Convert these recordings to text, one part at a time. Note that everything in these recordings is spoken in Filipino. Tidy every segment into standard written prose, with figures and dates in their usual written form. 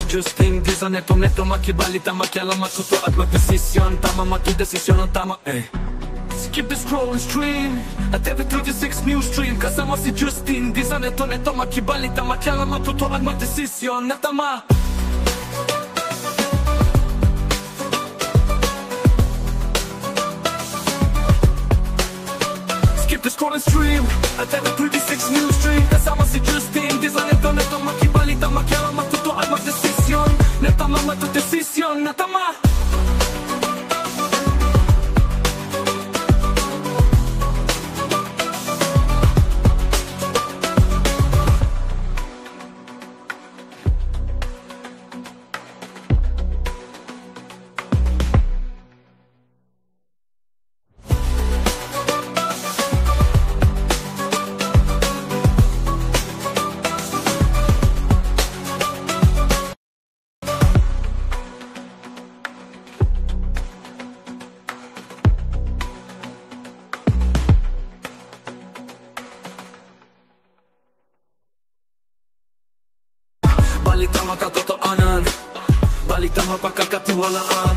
Justin, di sa neto makibalita, makialam, matuto at magdesisyon. Tama magdesisyon ang tama, Skip the scroll and stream at TV36 News Stream. Kasama si Justin, di sa neto makibalita, makialam, matuto at magdesisyon na tama. Skip the scroll and stream at TV36 News Stream. Kasama si Justin, di sa neto makibalita, makialam, matuto at magdesisyon na tama, magdesisyon na tama. Balitang makatotoanan, balitang mapagkakatiwalaan,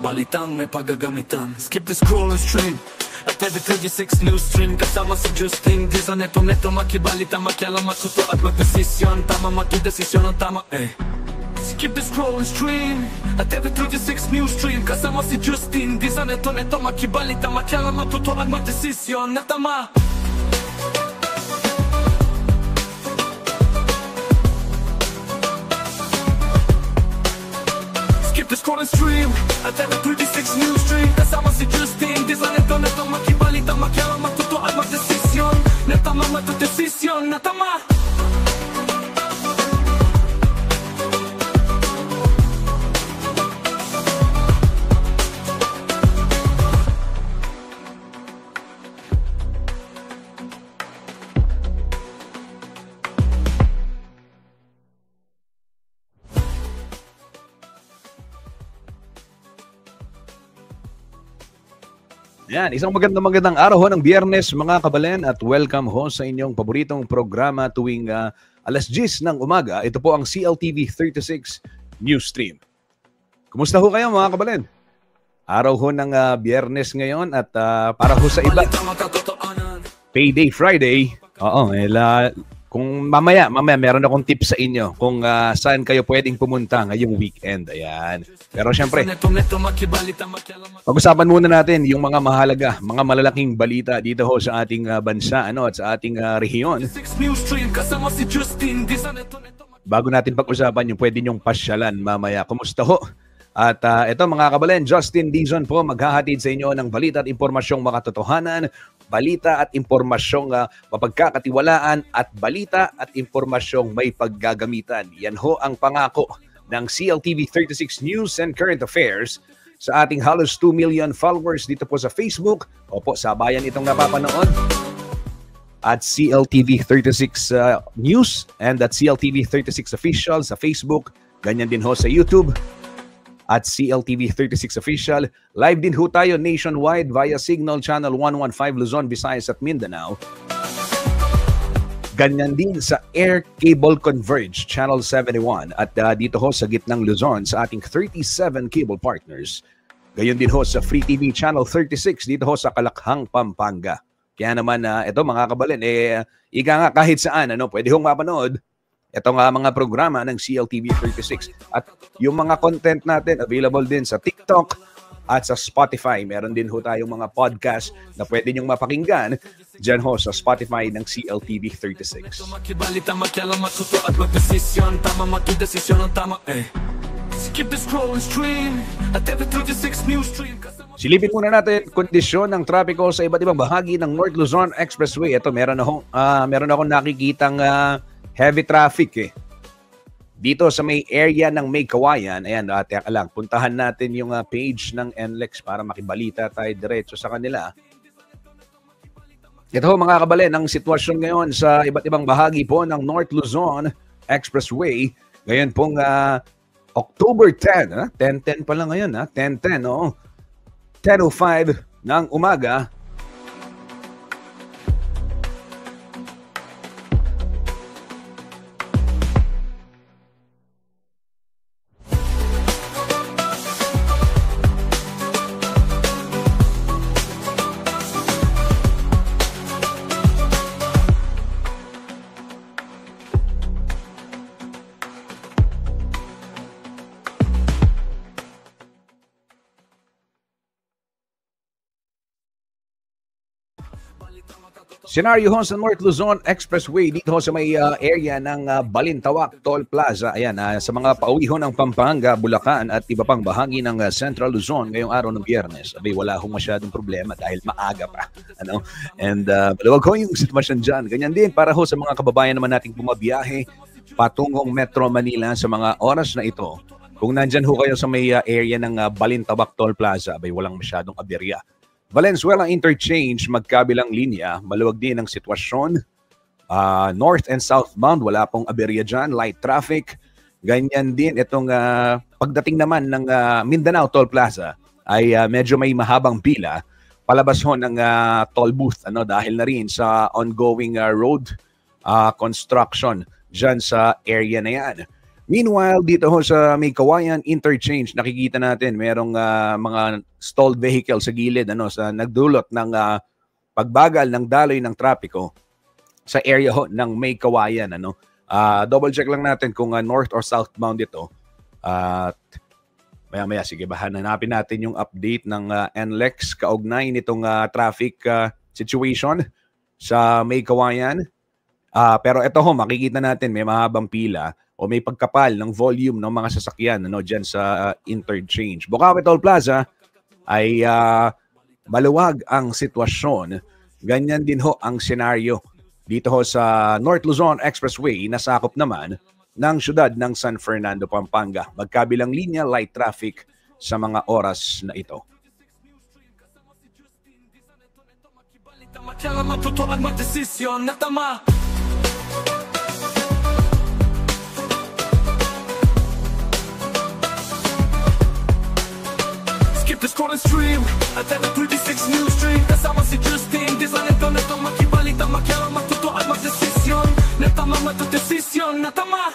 balitang may paggagamitan. Skip the scroll and stream at TV36 News Stream. Kasama si Justin, di sa neto makibalita, makialam, matuto at magdesisyon. Tama magdesisyon ang tama, Skip the scroll and stream at TV36 News Stream. Kasama si Justin, di sa neto makibalita, makialam, matuto at magdesisyon na tama. The scroll and stream at TV36 News Stream. Kasama si Justin, di sa neto makibalita, makialam, matuto at magdesisyon na tama, magdesisyon na tama. Yan, isang magandang araw ho ng Biyernes mga kabalen at welcome ho sa inyong paboritong programa tuwing alas 10 ng umaga. Ito po ang CLTV 36 News Stream. Kumusta ho kayo mga kabalen? Araw ho ng Biyernes ngayon at para ho sa iba, Payday Friday. Oo, kung mamaya meron akong tips sa inyo kung saan kayo pwedeng pumunta ngayong weekend. Ayan. Pero syempre, pag-usapan muna natin yung mga mahalaga, mga malalaking balita dito ho sa ating bansa at sa ating rehiyon. Bago natin pag-usapan yung pwede nyong pasyalan mamaya. Kumusta ho? At ito mga kabalen, Justin Dizon po maghahatid sa inyo ng balita at impormasyong makatotohanan, balita at impormasyong mapagkakatiwalaan at balita at impormasyong may paggagamitan. Yan ho ang pangako ng CLTV 36 News and Current Affairs sa ating halos 2 million followers dito po sa Facebook. Opo, sabayan itong napapanood at CLTV 36 News and at CLTV 36 Official sa Facebook. Ganyan din ho sa YouTube at CLTV 36 Official. Live din ho tayo nationwide via Signal Channel 115 Luzon, Visayas at Mindanao. Ganyan din sa Air Cable Converge Channel 71 at dito ho sa gitnang Luzon sa ating 37 cable partners. Gayon din ho sa Free TV Channel 36 dito ho sa Kalakhang, Pampanga. Kaya naman ito mga kabalen, ika nga kahit saan, pwede hong mapanood. Ito nga mga programa ng CLTV 36. At yung mga content natin available din sa TikTok at sa Spotify. Meron din ho tayong mga podcast na pwede nyong mapakinggan dyan ho sa Spotify ng CLTV 36. Silipin muna natin kondisyon ng trapiko sa iba't ibang bahagi ng North Luzon Expressway. Ito meron akong nakikitang heavy traffic dito sa may area ng May Kawayan. Ayan, teka lang, puntahan natin yung page ng NLEX para makibalita tayo diretso sa kanila. Ito mga kabalen, ang sitwasyon ngayon sa iba't ibang bahagi po ng North Luzon Expressway. Ngayon pong October 10, 10-10 pa lang ngayon, 10-10, 10:05 ng umaga. Senaryo ho sa North Luzon Expressway dito ho sa may area ng Balintawak Toll Plaza. Ayan, sa mga pauwi ho ng Pampanga, Bulacan at iba pang bahagi ng Central Luzon ngayong araw ng Biyernes. Abay, wala ho masyadong problema dahil maaga pa. Ano? And maluwag ho yung sitwasyon dyan. Ganyan din para ho sa mga kababayan naman nating bumabiyahe patungong Metro Manila sa mga oras na ito. Kung nandyan ho kayo sa may area ng Balintawak Toll Plaza, abay, walang masyadong aberya. Valenzuela Interchange, magkabilang linya, maluwag din ang sitwasyon. North and southbound, wala pong aberya dyan, light traffic. Ganyan din itong pagdating naman ng Mindanao Toll Plaza ay medyo may mahabang pila. Palabas ho ng toll booth dahil na rin sa ongoing road construction dyan sa area na yan. Meanwhile, dito ho sa may Kawayan Interchange, nakikita natin merong mga stalled vehicle sa gilid sa nagdulot ng pagbagal ng daloy ng trapiko sa area ho ng may Kawayan. Double check lang natin kung north or southbound ito. At maya-maya, sige, hanapin natin yung update ng NLEX kaugnay nitong traffic situation sa may Kawayan. Pero ito ho, makikita natin may mahabang pila o may pagkapal ng volume ng mga sasakyan dyan sa interchange. Bukawi Toll Plaza ay maluwag ang sitwasyon. Ganyan din ho ang senaryo dito ho sa North Luzon Expressway, nasakop naman ng syudad ng San Fernando, Pampanga. Magkabilang linya, light traffic sa mga oras na ito. Skip the scroll and stream at the 36 news stream. Kasama si Justin, di sa neto makibalita, makialam, matuto at magdesisyon. Natama, matudesisyon, natama.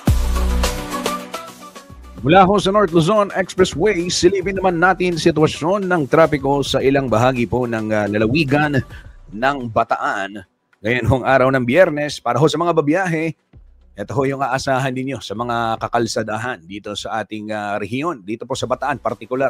Mula ho sa North Luzon Expressway, silipin naman natin sitwasyon ng trapiko sa ilang bahagi po ng lalawigan ng Bataan. Ngayon hong araw ng Biyernes, para ho sa mga babiyahe, ito ho yung aasahan ninyo sa mga kakalsadahan dito sa ating rehiyon, dito po sa Bataan partikular,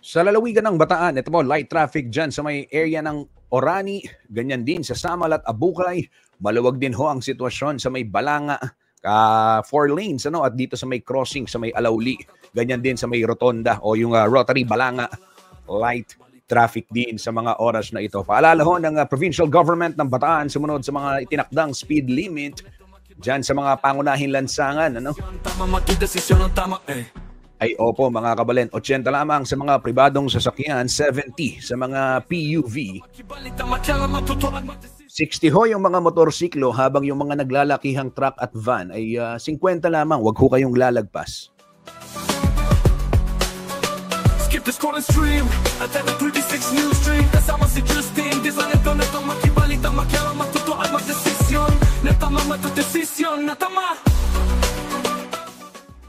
Sa lalawigan ng Bataan, ito po, light traffic dyan sa may area ng Orani, ganyan din sa Samal at Abukay. Maluwag din ho ang sitwasyon sa may Balanga, 4 lanes, at dito sa may crossing sa may Alauli. Ganyan din sa may Rotonda o yung Rotary Balanga, light traffic din sa mga oras na ito. Paalala ho ng provincial government ng Bataan sumunod sa mga itinakdang speed limit dyan sa mga pangunahing lansangan. Tama, matudesisyon, tama Ay opo mga kabalen, 80 lamang sa mga pribadong sasakyan, 70 sa mga PUV. 60 ho yung mga motorsiklo habang yung mga naglalakihang truck at van ay 50 lamang. Huwag ho kayong lalagpas. Skip the scroll and stream at the 36 news stream. Kasama si Justin, di sa neto makibalita, makialam, matuto at magdesisyon. Natama, matudesisyon, natama.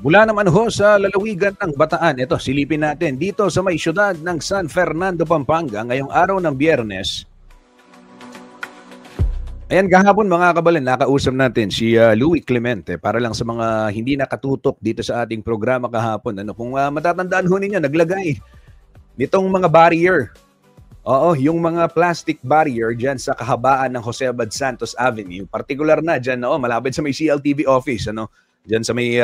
Mula naman ho sa lalawigan ng Bataan, ito silipin natin dito sa may syudad ng San Fernando, Pampanga ngayong araw ng Biyernes. Ayan, kahapon mga kabalen, nakausap natin si Louie Clemente para lang sa mga hindi nakatutok dito sa ating programa kahapon. Kung matatandaan ho ninyo, naglagay nitong mga barrier. Oo, yung mga plastic barrier dyan sa kahabaan ng Jose Abad Santos Avenue. Particular na dyan, malapit sa may CLTV office, dyan sa may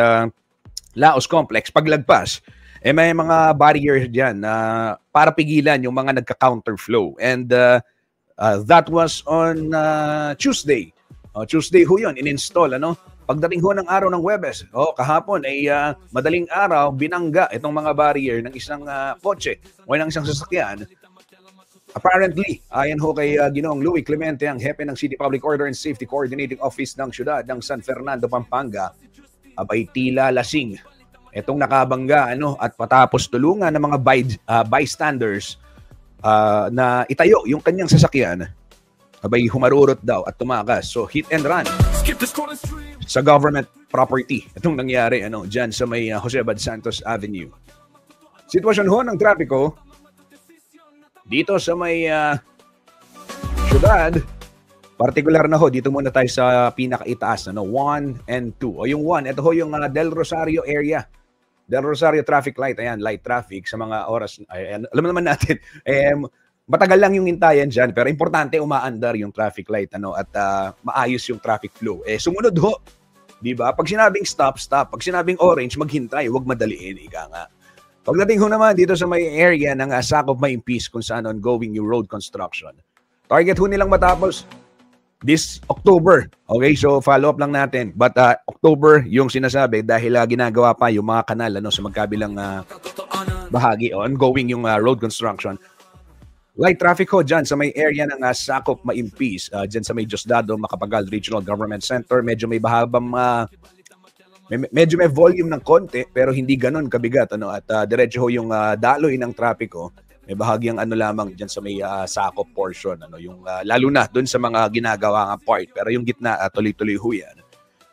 Laos Complex, paglagpas, may mga barrier dyan para pigilan yung mga nagka-counterflow. And that was on Tuesday. Tuesday ho yun, in-install. Pagdating ho ng araw ng Huwebes, kahapon ay madaling araw, binangga itong mga barrier ng isang kotse o ng isang sasakyan. Apparently, ayan ho kay Ginoong Louie Clemente, ang hepe ng City Public Order and Safety Coordinating Office ng siyudad ng San Fernando, Pampanga, abay tila lasing itong nakabangga at patapos tulungan ng mga bystanders na itayo yung kanyang sasakyan, abay humarurot daw at tumakas. So hit and run sa government property itong nangyari dyan sa may Jose Abad Santos Avenue. Sitwasyon ho ng trapiko dito sa may syudad. Partikular na ho, dito muna tayo sa pinakaitaas, 1 and 2. O yung 1, ito ho yung Del Rosario area. Del Rosario traffic light, ayan, light traffic sa mga oras, ayan, alam naman natin, matagal lang yung hintayan dyan, pero importante umaandar yung traffic light, at maayos yung traffic flow. Sumunod ho, di ba? Pag sinabing stop, stop. Pag sinabing orange, maghintay, huwag madaliin, ika nga. Pagdating ho naman dito sa may area ng sakop Maimpis kung saan ongoing yung road construction. Target ho nilang matapos this October. Okay, so follow up lang natin. But October yung sinasabi dahil ginagawa pa yung mga kanal sa magkabilang bahagi. Ongoing yung road construction. Light traffic ho dyan sa may area ng Sakop Maimpis. Dyan sa may Diosdado, Macapagal Regional Government Center. Medyo may bahabang medyo may volume ng konti pero hindi ganon kabigat. At diretso ho yung daloy ng trapiko. May bahagyang lamang dyan sa may Sakop portion, yung lalo na doon sa mga ginagawa nga part, pero yung gitna tuloy-tuloy ho yan.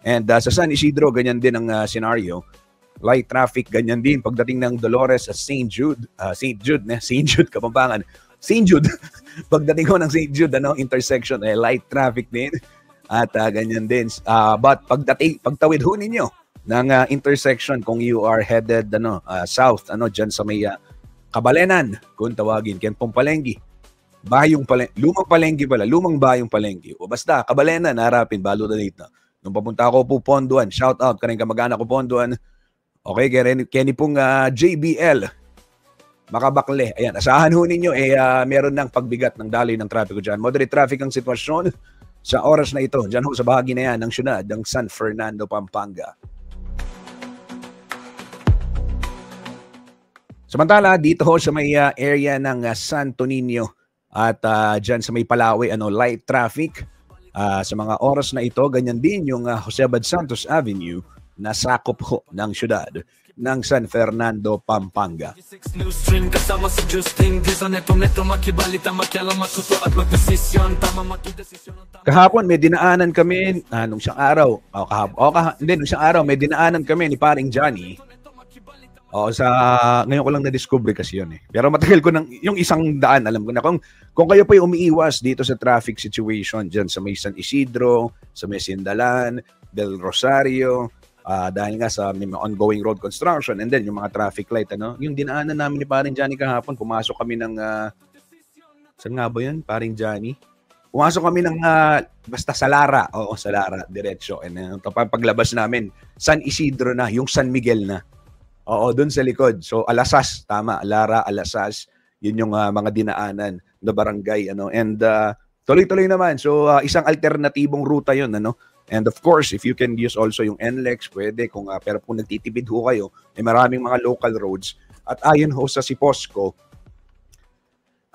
And sa San Isidro, ganyan din ang scenario. Light traffic, ganyan din. Pagdating ng Dolores sa St. Jude, Kapampangan, St. Jude, pagdating ko ng St. Jude, intersection, light traffic din. At ganyan din. But pagtawid ho ninyo ng intersection, kung you are headed south, dyan sa may Kabalenan, kung tawagin, Kempong Palengke. Lumang Palengke pala, lumang Bayong Palengke. O basta, Kabalenan, harapin, Baludanit na. Nung papunta ako po Ponduan, shout out ka rin kamag-anak ko Ponduan. Okay, Kenny pong JBL, Makabakle. Ayan, asahan ho ninyo, meron ng pagbigat ng daloy ng trapiko dyan. Moderate traffic ang sitwasyon sa oras na ito. Dyan ho sa bahagi na yan ng syudad ng San Fernando, Pampanga. Samantala, dito ho sa may area ng Santo Niño at dyan sa may Palawe, light traffic sa mga oras na ito. Ganyan din yung Jose Abad Santos Avenue na sakop ho ng syudad ng San Fernando, Pampanga. Kahapon may dinaanan kami, nung siyang araw, nung siyang araw may dinaanan kami ni paring Johnny. Ngayon ko lang na-discover kasi yun . Pero matagal ko yung isang daan, alam ko na kung kayo pa yung umiiwas dito sa traffic situation dyan sa may San Isidro, sa may Sindalan, Del Rosario, dahil nga sa may ongoing road construction and then yung mga traffic light, yung dinaanan namin ni paring Johnny kahapon, pumasok kami ng, saan nga ba yun, paring Johnny? Pumasok kami ng, basta sa Lara, sa Lara, diretso. And paglabas namin, San Isidro na, yung San Miguel na. Doon sa likod. So, Alasas, tama. Lara, Alasas. Yun yung mga dinaanan na barangay. And tuloy-tuloy naman. So, isang alternatibong ruta yun. And of course, if you can use also yung NLEX, pwede. Pero kung nagtitipid ho kayo, may maraming mga local roads. At ayon ho sa Siposco,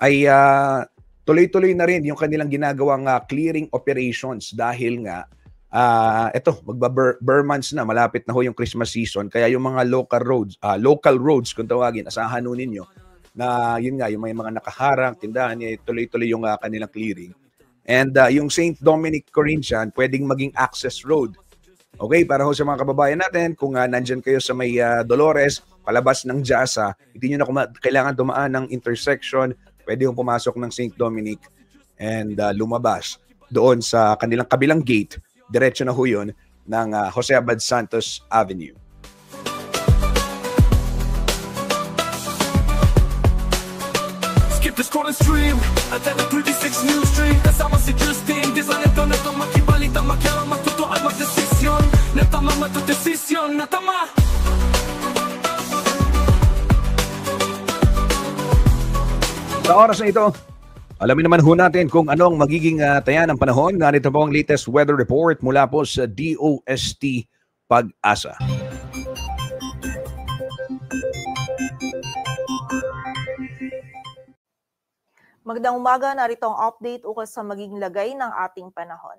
ay tuloy-tuloy na rin yung kanilang ginagawang clearing operations dahil nga magba-Burr months na, malapit na ho yung Christmas season, kaya yung mga local roads kung tawagin, asahan ho ninyo na yun nga, yung mga nakaharang, tindahan niya, tuloy-tuloy yung kanilang clearing. And yung St. Dominic Corinthian, pwedeng maging access road. Okay, para ho sa mga kababayan natin, kung nandyan kayo sa may Dolores, palabas ng Jasa, hindi nyo na kailangan dumaan ng intersection, pwede yung pumasok ng St. Dominic and lumabas doon sa kanilang kabilang gate. Diretso na ho yun ng Jose Abad Santos Avenue. Skip the scroll and stream at the 36 News Stream. Kasama si Justin, di sa neto makibalita, makialam, matuto at magdesisyon. Natama matudesisyon, natama. Sa oras na ito, alamin naman ho natin kung anong magiging taya ng panahon. Narito po ang latest weather report mula po sa DOST Pag-asa. Magandang umaga, narito ang update ukol sa magiging lagay ng ating panahon.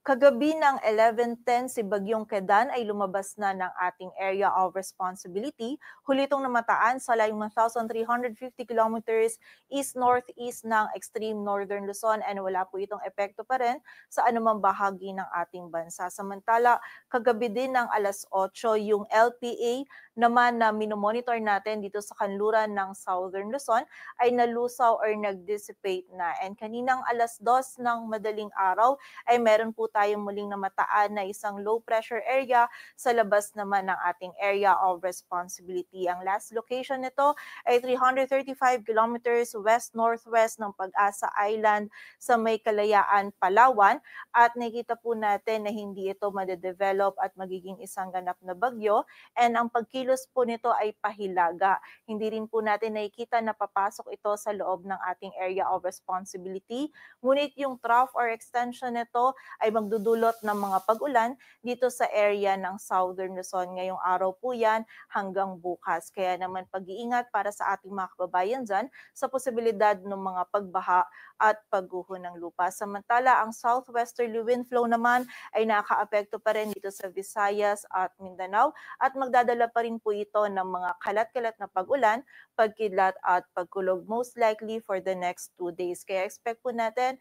Kagabi ng 11:10, si Bagyong Kedan ay lumabas na ng ating area of responsibility. Huli itong namataan sa layong 1,350 kilometers east-northeast ng extreme northern Luzon and wala po itong epekto pa rin sa anumang bahagi ng ating bansa. Samantala, kagabi din ng alas 8, yung LPA naman na minomonitor natin dito sa kanluran ng southern Luzon ay nalusaw or nag-dissipate na. And kaninang alas 2 ng madaling araw ay meron po tayong muling namataan na isang low pressure area sa labas naman ng ating area of responsibility. Ang last location nito ay 335 kilometers west-northwest ng Pag-asa Island sa may Kalayaan, Palawan, at nakita po natin na hindi ito madedevelop at magiging isang ganap na bagyo, and ang pagkilos po nito ay pahilaga. Hindi rin po natin nakikita na papasok ito sa loob ng ating area of responsibility, ngunit yung trough or extension nito ay magdudulot ng mga pag-ulan dito sa area ng Southern Luzon. Ngayong araw po yan hanggang bukas. Kaya naman pag-iingat para sa ating mga kababayan dyan sa posibilidad ng mga pagbaha at pagguho ng lupa. Samantala, ang southwesterly wind flow naman ay nakaapekto pa rin dito sa Visayas at Mindanao at magdadala pa rin po ito ng mga kalat-kalat na pag-ulan, pagkidlat at pagkulog most likely for the next 2 days. Kaya expect po natin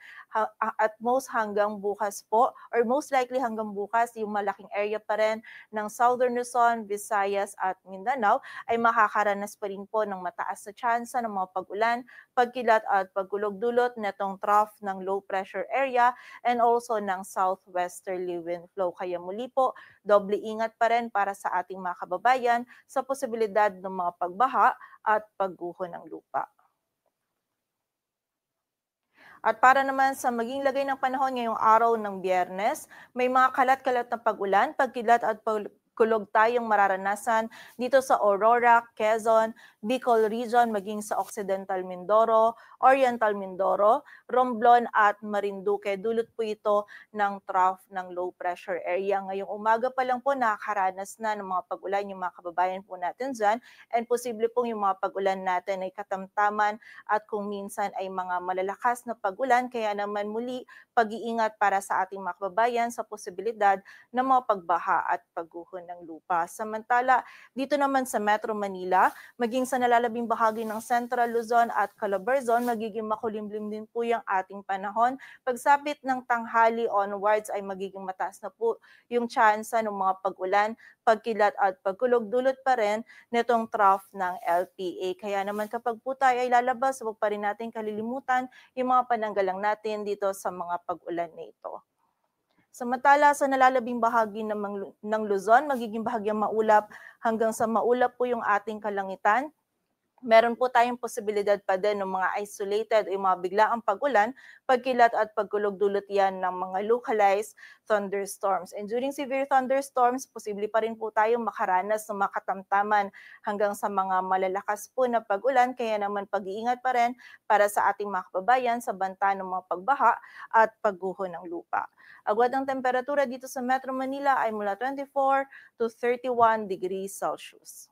at most hanggang bukas po, or most likely hanggang bukas, yung malaking area pa rin ng Southern Luzon, Visayas at Mindanao ay makakaranas pa rin po ng mataas na tsansa ng mga pag-ulan, pagkilat at pagkulog dulot netong trough ng low pressure area and also ng southwesterly wind flow. Kaya muli po, doble ingat pa rin para sa ating mga kababayan sa posibilidad ng mga pagbaha at pagguho ng lupa. At para naman sa maging lagay ng panahon ngayong araw ng Biyernes, may mga kalat-kalat na pag-ulan, pagkilat at pagkulog tayong mararanasan dito sa Aurora, Quezon, Bicol Region, maging sa Occidental Mindoro, Oriental Mindoro, Romblon at Marinduque. Dulot po ito ng trough ng low pressure area. Ngayong umaga pa lang po nakakaranas na ng mga pag-ulan yung mga kababayan po natin dyan, and posible pong yung mga pag-ulan natin ay katamtaman at kung minsan ay mga malalakas na pag-ulan. Kaya naman muli pag-iingat para sa ating mga kababayan sa posibilidad ng mga pagbaha at pagguho ng lupa. Samantala, dito naman sa Metro Manila, maging sa nalalabing bahagi ng Central Luzon at Calabarzon, magiging makulimlim din po yung ating panahon. Pagsapit ng tanghali onwards ay magiging mataas na po yung tsansa ng mga pag-ulan, pagkilat at pagkulog, dulot pa rin nitong trough ng LPA. Kaya naman kapag po tayo ay lalabas, huwag pa rin natin kalilimutan yung mga pananggalang natin dito sa mga pag-ulan na ito. Samantala, sa nalalabing bahagi ng Luzon, magiging bahagyang maulap hanggang sa maulap po yung ating kalangitan. Meron po tayong posibilidad pa din ng mga isolated o mga biglaang pag-ulan, pagkilat at pagkulog, dulot yan ng mga localized thunderstorms. And during severe thunderstorms, posible pa rin po tayong makaranas ng mga katamtaman hanggang sa mga malalakas po na pag-ulan. Kaya naman pag-iingat pa rin para sa ating mga kababayan sa banta ng mga pagbaha at pagguho ng lupa. Agwat ng temperatura dito sa Metro Manila ay mula 24 to 31 degrees Celsius.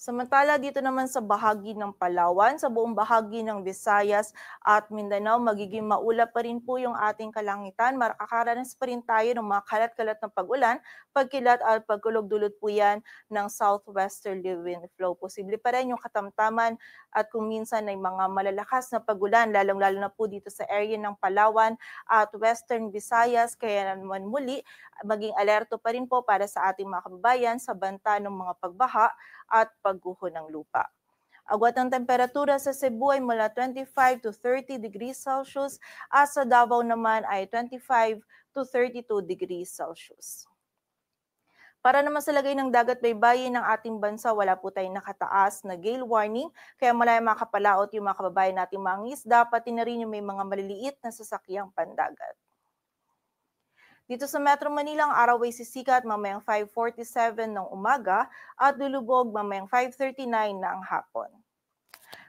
Samantala, dito naman sa bahagi ng Palawan, sa buong bahagi ng Visayas at Mindanao, magiging maulap pa rin po yung ating kalangitan. Makakaranas pa rin tayo ng mga kalat-kalat na pag-ulan, pagkilat at pagkulog, dulot po yan ng southwesterly wind flow. Posible pa rin yung katamtaman at kung minsan ay mga malalakas na pag-ulan, lalong-lalo na po dito sa area ng Palawan at Western Visayas. Kaya naman muli, maging alerto pa rin po para sa ating mga kababayan sa banta ng mga pagbaha at pagguho ng lupa. Agwat ng temperatura sa Cebu ay mula 25 to 30 degrees Celsius at sa Davao naman ay 25 to 32 degrees Celsius. Para naman sa lagay ng dagat baybayin ng ating bansa, wala po tayong nakataas na gale warning, kaya malaya makapalaot yung mga kababayan nating mga isda, pati na rin yung may mga maliliit na sasakyang pandagat. Dito sa Metro Manila, ang araw ay sisikat mamayang 5:47 ng umaga at lulubog mamayang 5:39 ng hapon.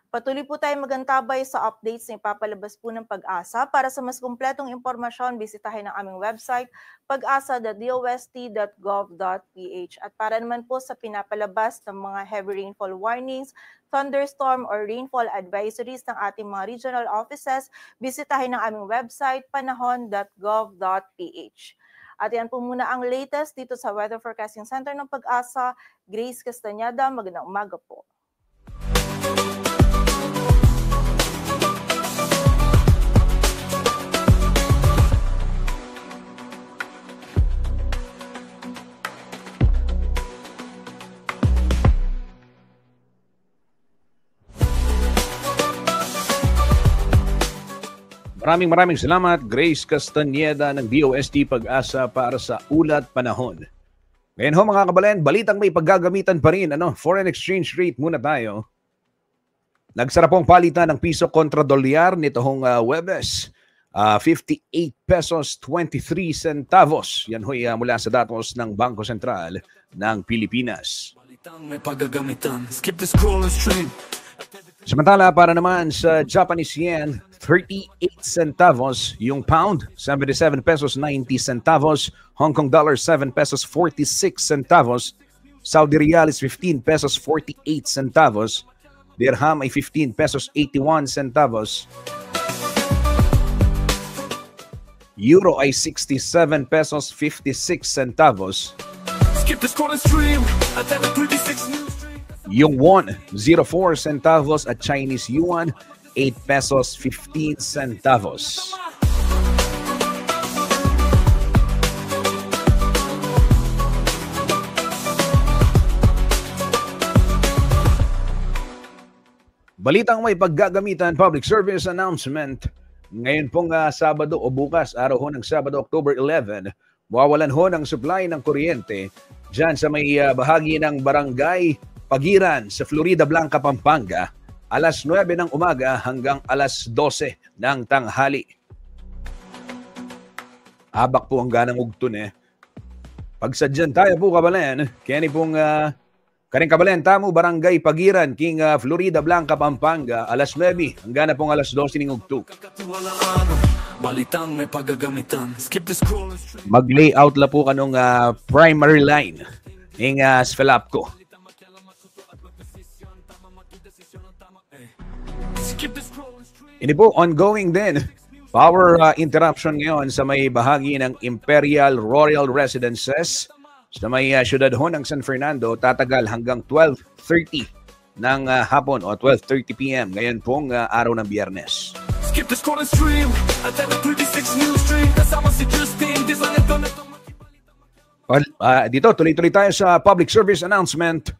Patuloy po tayo magantabay sa updates na ipapalabas po ng Pag-asa. Para sa mas kumpletong impormasyon, bisitahin ang aming website pag-asa.dost.gov.ph. At para naman po sa pinapalabas ng mga heavy rainfall warnings, thunderstorm or rainfall advisories ng ating mga regional offices, bisitahin ang aming website panahon.gov.ph. At yan po muna ang latest dito sa Weather Forecasting Center ng Pag-asa. Grace Castañeda, magandang umaga po. Maraming salamat, Grace Castaneda ng DOST Pag-asa para sa ulat panahon. Ngayon ho mga kabalen, balitang may paggagamitan pa rin. Foreign exchange rate muna tayo. Nagsara pong palitan ng piso kontra dolyar nitong Huwebes. 58 pesos 23 centavos. Yan ho'y mula sa datos ng Bangko Sentral ng Pilipinas. Balitang may paggagamitan. Skip the scroll and stream. Samantala, para naman sa Japanese yen, 38 centavos yung pound, 77 pesos 90 centavos, Hong Kong dollar 7 pesos 46 centavos, Saudi riyal is 15 pesos 48 centavos, dirham ay 15 pesos 81 centavos, euro ay 67 pesos 56 centavos, Skip the scroll and stream. At 36 news stream. yung won, 04 centavos at Chinese yuan, 8 pesos 15 centavos. Balitang may paggagamitan, public service announcement. Ngayon pong Sabado o bukas, araw ho ng Sabado, October 11, mawawalan ho ng supply ng kuryente dyan sa may bahagi ng Barangay Pagiran sa Florida Blanca, Pampanga, alas 9 ng umaga hanggang alas 12 ng tanghali. Abak po ang ganang ugtun Pagsadyan tayo po kabalen, kaya pong karing kabalen tamo Barangay Pagiran, King Florida Blanca, Pampanga, alas 9 hanggang na pong alas 12 ng ugtun. Balitang may paggagamitan. Skip the scroll and stream. Mag-layout la po kanong primary line ng Svelapco. Ini po ongoing din. Power interruption ngayon sa may bahagi ng Imperial Royal Residences sa may syudad ho ng San Fernando, tatagal hanggang 12:30 ng hapon o 12:30 p.m. ngayon pong araw ng Biyernes. Skip the scroll and stream. At 36 news stream. Kasama si Justin. Dito, tuloy-tuloy tayo sa public service announcement.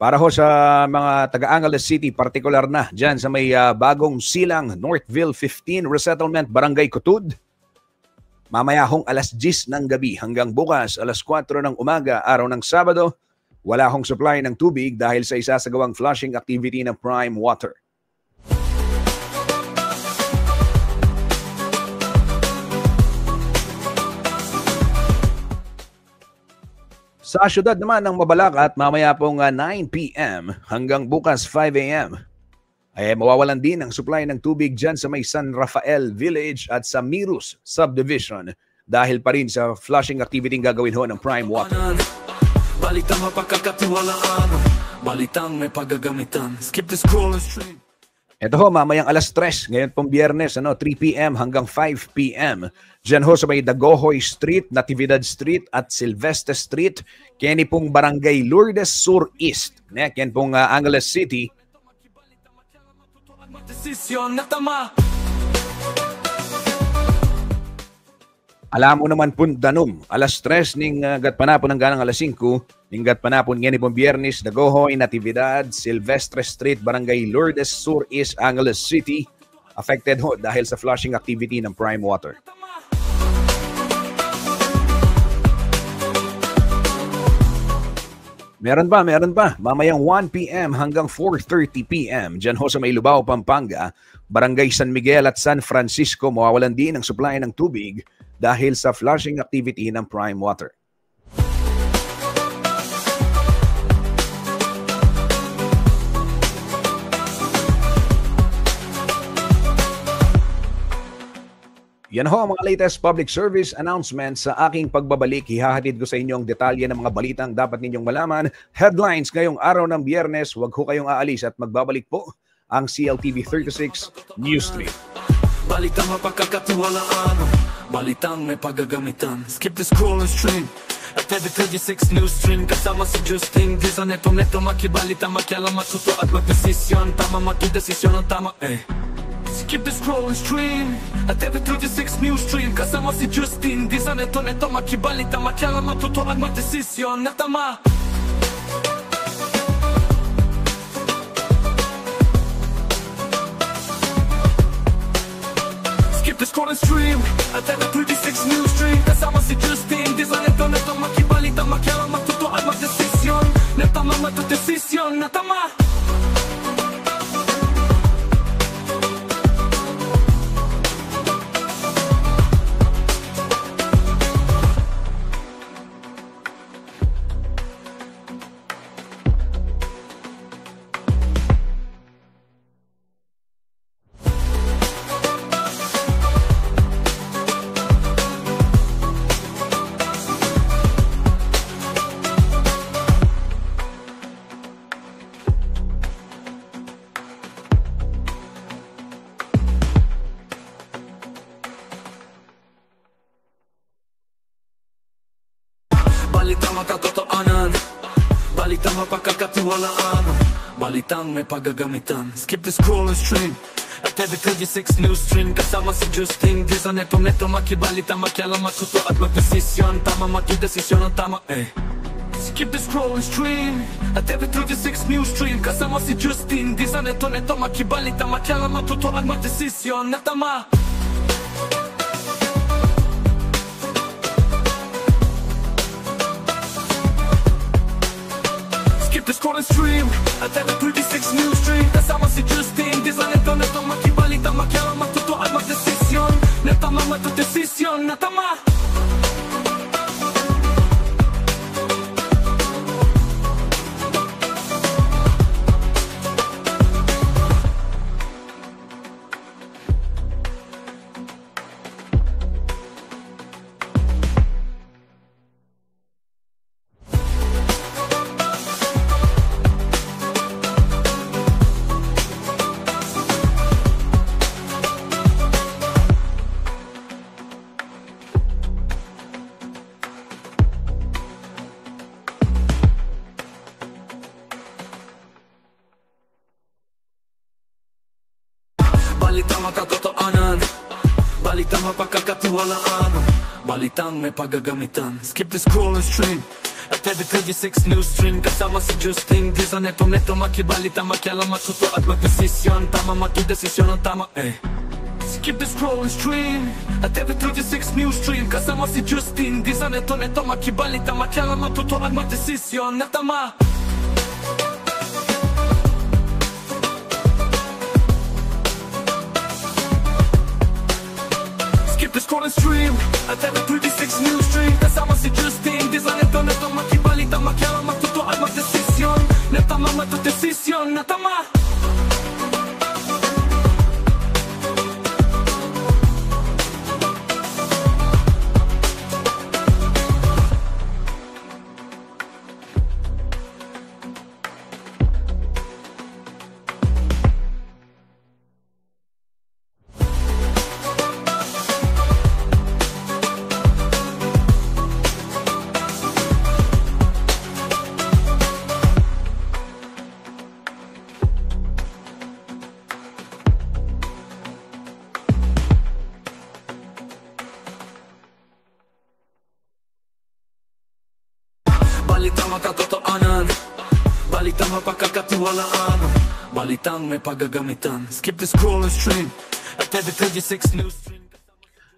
Para ho sa mga taga-Angeles City, partikular na dyan sa may bagong silang Northville 15 Resettlement Barangay Kutud. Mamaya hong alas 10 ng gabi hanggang bukas alas 4 ng umaga, araw ng Sabado, wala hong supply ng tubig dahil sa isasagawang flushing activity ng Prime Water. Sa syudad naman ng Mabalacat, mamaya pong 9 p.m. hanggang bukas 5 a.m. ay mawawalan din ang supply ng tubig dyan sa may San Rafael Village at sa Mirus Subdivision dahil pa rin sa flushing activity gagawin ho ng Prime Water. Balitang mapagkakatiwalaan. Balitang may paggagamitan. Skip the scroll and stream. Ito ho, mamayang alas 3, ngayon pong Biyernes, 3 p.m. hanggang 5 p.m. Diyan ho sa may Dagohoy Street, Natividad Street at Silvestre Street, kaya pong Barangay Lourdes Sur East, kaya pong Angeles City. Alam mo naman po danum, alas 3 ning gatpanapon hanggang alas 5, ning gatpanapon ngayon pong Biyernes, Dagohoy, Natividad, Silvestre Street, Barangay Lourdes Sur East, Angeles City, affected ho dahil sa flushing activity ng Prime Water. Meron pa. Mamayang 1 p.m. hanggang 4:30 p.m. Diyan ho sa may Lubao, Pampanga, Barangay San Miguel at San Francisco, mawawalan din ang supply ng tubig dahil sa flushing activity ng Prime Water. Yan ho ang mga latest public service announcements sa aking pagbabalik. Hihahatid ko sa inyo ang detalye ng mga balitang dapat ninyong malaman. Headlines ngayong araw ng Biyernes. Huwag ho kayong aalis at magbabalik po ang CLTV 36 News Stream. Balitang mapagkakatiwalaan. Balitang may paggagamitan. Skip the scroll and stream. At 36 News Stream. Kasama si Justin. Di sa neto makibalita, makialam, matuto at magdesisyon. Tama, magdesisyon ang tama. Skip the scroll and stream. At 36 News Stream. Kasama si Justin. Di sa neto makibalita, makialam, matuto at magdesisyon na tama. the scroll and stream at the 36 News Stream. Kasama si Justin, di sa neto makibalita, makialam, matuto at magdesisyon. Natama matudesisyon, natama. Balitang makatotoanan, balitang mapagkakatiwalaan, balitang may paggagamitan. Skip the scroll and stream at every 36 News Stream. Kasama si Justin, di sa neto makibalita, makialam, matuto at magdesisyon. Tama magdesisyon ang tama Skip the scroll and stream at every 36 News Stream. Kasama si Justin, di sa neto makibalita, makialam, matuto at magdesisyon na tama. The scroll and stream at every 36 News Stream. Kasama si Justin, di sa neto makibalita, makialam, matuto at magdesisyon. Natama matudesisyon, natama. Balitang makatotoanan, balitang mapagkakatiwalaan, balitang may paggagamitan. Skip the scroll and stream at every 36 News Stream. Kasama si Justin, di sa neto makibalita, makialam, matuto at magdesisyon. Tama magdesisyon ang tama Skip the scroll and stream at every 36 News Stream. Kasama si Justin, di sa neto makibalita, makialam, matuto at magdesisyon na tama. Skip the scroll and stream at every 36 News Stream. Kasama si Justin, di sa neto makibalita, makialam, matuto at magdesisyon. Natama matudesisyon, natama. Balitang makatotoanan, balitang mapagkakatiwalaan, balitang may paggagamitan. Skip the scroll and stream at every 36 News Stream.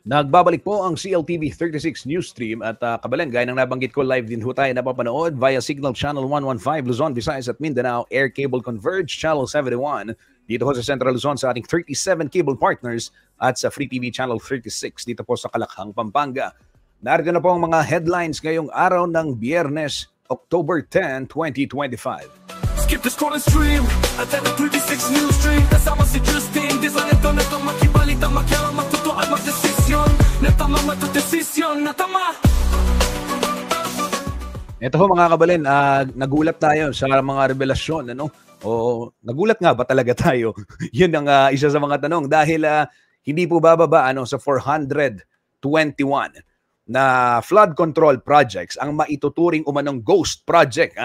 Nagbabalik po ang CLTV 36 News Stream at Kabalen, gaya ng nabanggit ko, live din ho tayo napapanood via Signal Channel 115 Luzon, Visayas at Mindanao, Air Cable Converge Channel 71 dito po sa Central Luzon sa ating 37 cable partners at sa Free TV Channel 36 dito po sa Kalakhang, Pampanga. Narito na po ang mga headlines ngayong araw ng Biyernes, October 10, 2025. Skip the scroll and stream at every 36 News Stream. Kasama si Justin, di sa neto makibalita, makialam, matuto at magdesisyon. Natama matudesisyon, natama. Ito ho mga Kabalen, nagulat tayo sa mga revelasyon, ano? O nagulat nga ba talaga tayo? Yun ang isa sa mga tanong dahil hindi po bababa sa 421 na flood control projects ang maituturing umanong ghost project.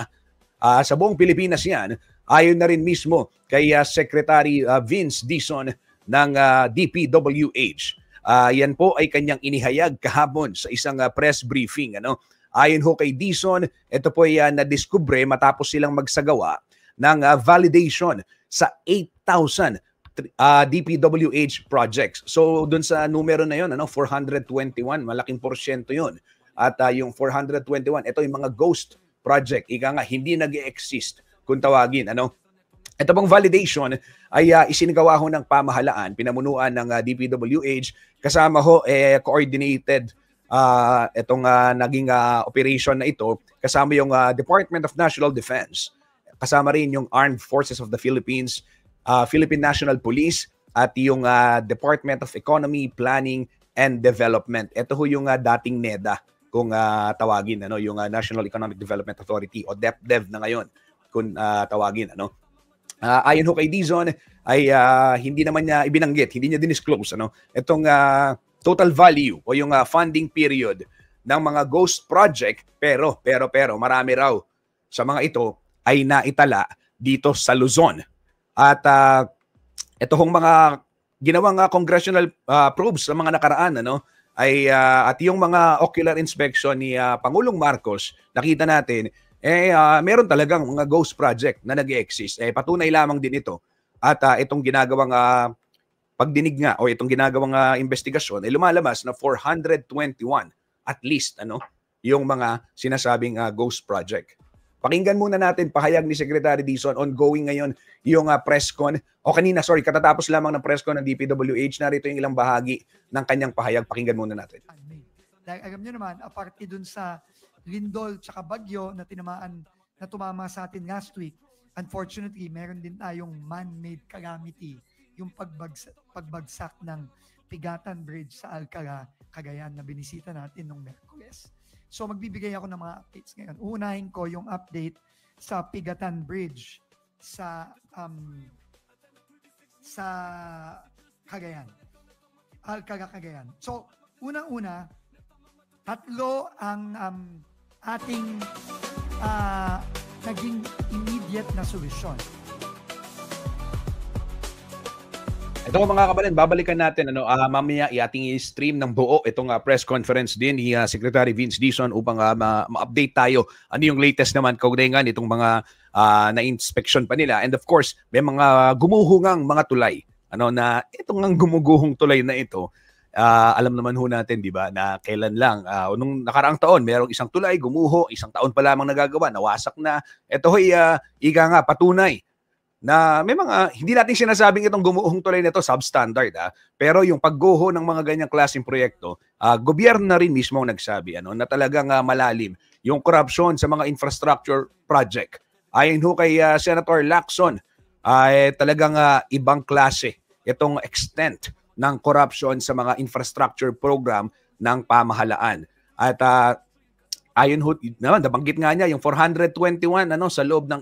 Sa buong Pilipinas yan, ayon na rin mismo kay Secretary Vince Dizon ng DPWH. Yan po ay kanyang inihayag kahapon sa isang press briefing. Ayon ho kay Dizon, ito po ay nadiskubre matapos silang magsagawa ng validation sa 8,000 DPWH projects. So dun sa numero na yun, 421, malaking porsyento yun. At yung 421, ito yung mga ghost project. Ika nga, hindi nag-exist kung tawagin. Ito pong validation ay isinagawa ho ng pamahalaan, pinamunuan ng DPWH, kasama ho coordinated itong naging operation na ito, kasama yung Department of National Defense, kasama rin yung Armed Forces of the Philippines, Philippine National Police, at yung Department of Economy, Planning, and Development. Ito ho yung dating NEDA, kung tawagin, yung National Economic Development Authority o DepDev na ngayon, kung tawagin. Ayon ho kay Dizon, ay hindi naman niya ibinanggit, hindi niya dinisclose itong total value o yung funding period ng mga ghost project, pero marami raw sa mga ito ay naitala dito sa Luzon. At ito hong mga ginawang congressional probes sa mga nakaraan, ay at yung mga ocular inspection ni Pangulong Marcos, nakita natin meron talagang mga ghost project na nag-exist. Patunay lamang din ito. At itong ginagawang pagdinig nga o itong ginagawang investigasyon ay lumalabas na 421 at least yung mga sinasabing ghost project. Pakinggan muna natin pahayag ni Secretary Dizon, ongoing ngayon yung press con. O kanina, katatapos lamang ng press con ng DPWH. Narito yung ilang bahagi ng kanyang pahayag. Pakinggan muna natin. Dahil alam nyo naman, aparte dun sa lindol tsaka bagyo na tumama sa atin last week, unfortunately, meron din tayong man-made calamity, yung pagbagsak ng Pigatan Bridge sa Alcala, Cagayan na binisita natin nung Miyerkules. So magbibigay ako ng mga updates ngayon. Unahin ko yung update sa Pigatan Bridge sa Cagayan. Alcala, Cagayan. So unang-una, tatlo ang ating naging immediate na solusyon. Ito mga kabalan, babalikan natin mamaya i-ating i-stream ng buo itong press conference din ni Secretary Vince Dizon upang ma-update tayo ano yung latest naman kaugnay itong mga na-inspection pa nila. And of course, may mga gumuhungang mga tulay. Na itong ang gumuguhong tulay na ito, alam naman ho natin, di ba, na kailan lang, nung nakaraang taon, mayroong isang tulay, gumuho, isang taon pa lamang nagagawa, nawasak na. Ito ho'y, patunay na may mga, hindi natin sinasabing itong gumuhong tulay na ito, substandard, pero yung pagguho ng mga ganyang klaseng proyekto, gobyerno na rin mismo ang nagsabi, na talagang malalim yung corruption sa mga infrastructure project. Ayon ho kay Senator Lacson, ay talagang ibang klase itong extent ng corruption sa mga infrastructure program ng pamahalaan. At ayon ho, nabanggit nga niya yung 421 sa loob ng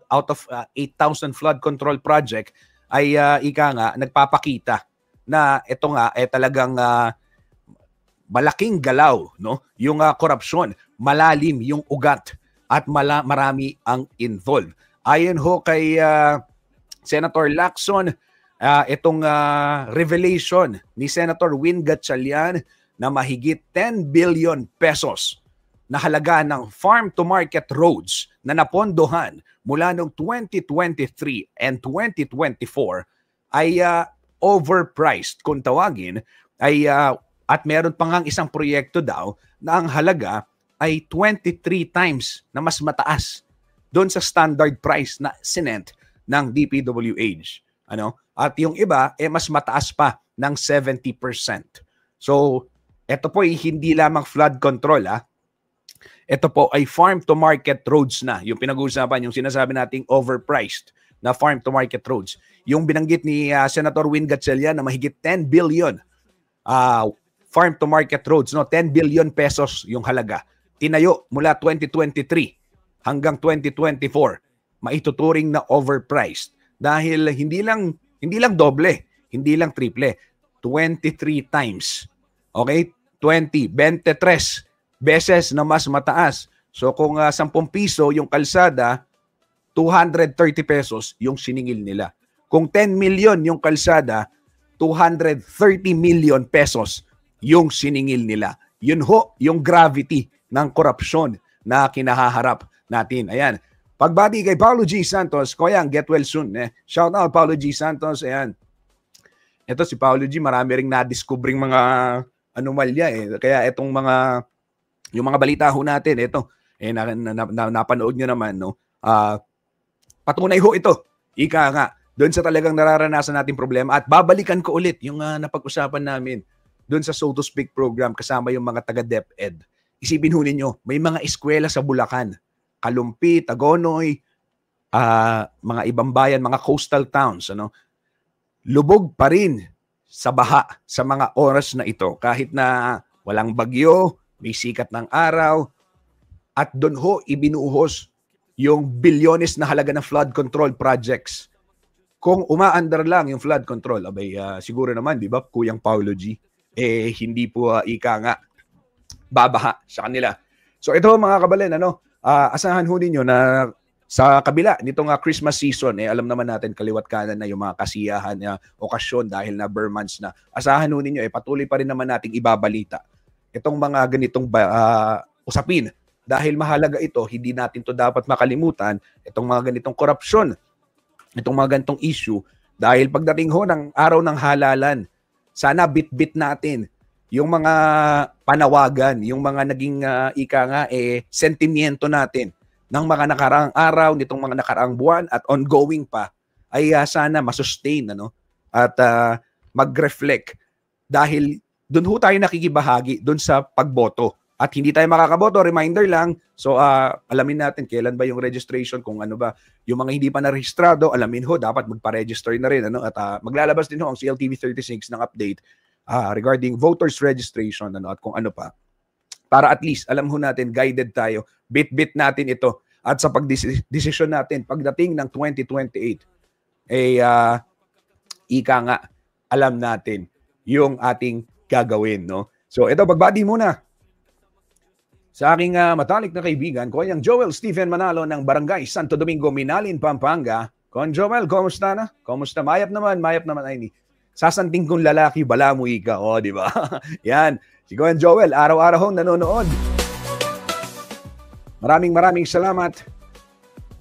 out of 8,000 flood control project ay nagpapakita na ito nga talagang malaking galaw, yung korupsyon, malalim yung ugat at marami ang involved. Ayon ho kay Senator Lacson, itong revelation ni Senator Win Gatchalian na mahigit 10 billion pesos na halaga ng farm-to-market roads na napondohan mula noong 2023 and 2024 ay overpriced kung tawagin, at meron pa ngang isang proyekto daw na ang halaga ay 23 times na mas mataas doon sa standard price na cement ng DPWH. At yung iba, mas mataas pa ng 70%. So, ito po ay hindi lamang flood control. Ito po ay farm-to-market roads na. Yung pinag-uusapan, yung sinasabi nating overpriced na farm-to-market roads. Yung binanggit ni Senator Win Gatchalian na mahigit 10 billion farm-to-market roads. 10 billion pesos yung halaga. Tinayo mula 2023 hanggang 2024. Maituturing na overpriced. Dahil hindi lang doble, hindi lang triple, 23 times. Okay? 23 beses na mas mataas. So kung 10 piso yung kalsada, 230 pesos yung siningil nila. Kung 10 million yung kalsada, 230 million pesos yung siningil nila. Yun ho, yung gravity ng korupsyon na kinahaharap natin. Ayan. Pagbati kay Paulo G. Santos, Koyang, get well soon. Shout out Paulo G. Santos. Ayan. ito si Paolo G, marami ring na-discovering mga anomalya eh. Kaya itong yung mga balita ho natin, ito, napanood nyo naman, no? Patunay ho ito, ika nga, doon sa talagang nararanasan natin problema. At babalikan ko ulit yung napag-usapan namin doon sa So to Speak program kasama yung mga taga-DepEd. Isipin ho ninyo, may mga eskwela sa Bulacan, Kalumpi, Tagonoy, mga ibang bayan, mga coastal towns, ano? Lubog pa rin sa baha sa mga oras na ito. Kahit na walang bagyo, may sikat ng araw, at doon ho ibinuhos yung bilyones na halaga ng flood control projects. Kung umaandar lang yung flood control, abay, siguro naman, di ba, Kuyang Paolo G, hindi po ika nga babaha sa kanila. So ito mga kabalen, asahan ho ninyo na sa kabila nitong Christmas season, alam naman natin kaliwat kanan na yung mga kasiyahan na okasyon dahil na bare months na. Asahan ho ninyo, patuloy pa rin naman nating ibabalita itong mga ganitong usapin. Dahil mahalaga ito, hindi natin to dapat makalimutan, itong mga ganitong korupsyon, itong mga ganitong issue. Dahil pagdating ho ng araw ng halalan, sana bit-bit natin yung mga panawagan, yung mga naging sentimiento natin ng mga nakaraang araw, nitong mga nakaraang buwan at ongoing pa, ay sana masustain at mag-reflect. Dahil doon ho tayo nakikibahagi doon sa pagboto. At hindi tayo makakaboto, reminder lang, so alamin natin kailan ba yung registration, kung ano ba, yung mga hindi pa narehistrado, alamin ho, dapat magpa-register na rin. At maglalabas din ho ang CLTV 36 ng update regarding voters registration at kung ano pa. Para at least, alam ho natin, guided tayo, bit-bit natin ito. At sa pagdesisyon natin, pagdating ng 2028, ika nga, alam natin yung ating gagawin. No? So ito, pagbati muna sa aking matalik na kaibigan, Kuya Joel Stephen Manalo ng Barangay Santo Domingo, Minalin, Pampanga. Kuya Joel, kumusta na? Kumusta? Mayap naman ay ni. Sasanting kong lalaki, bala mo ika. O, di ba? Yan. Si Kuya Joel, araw-araw hong nanonood. Maraming salamat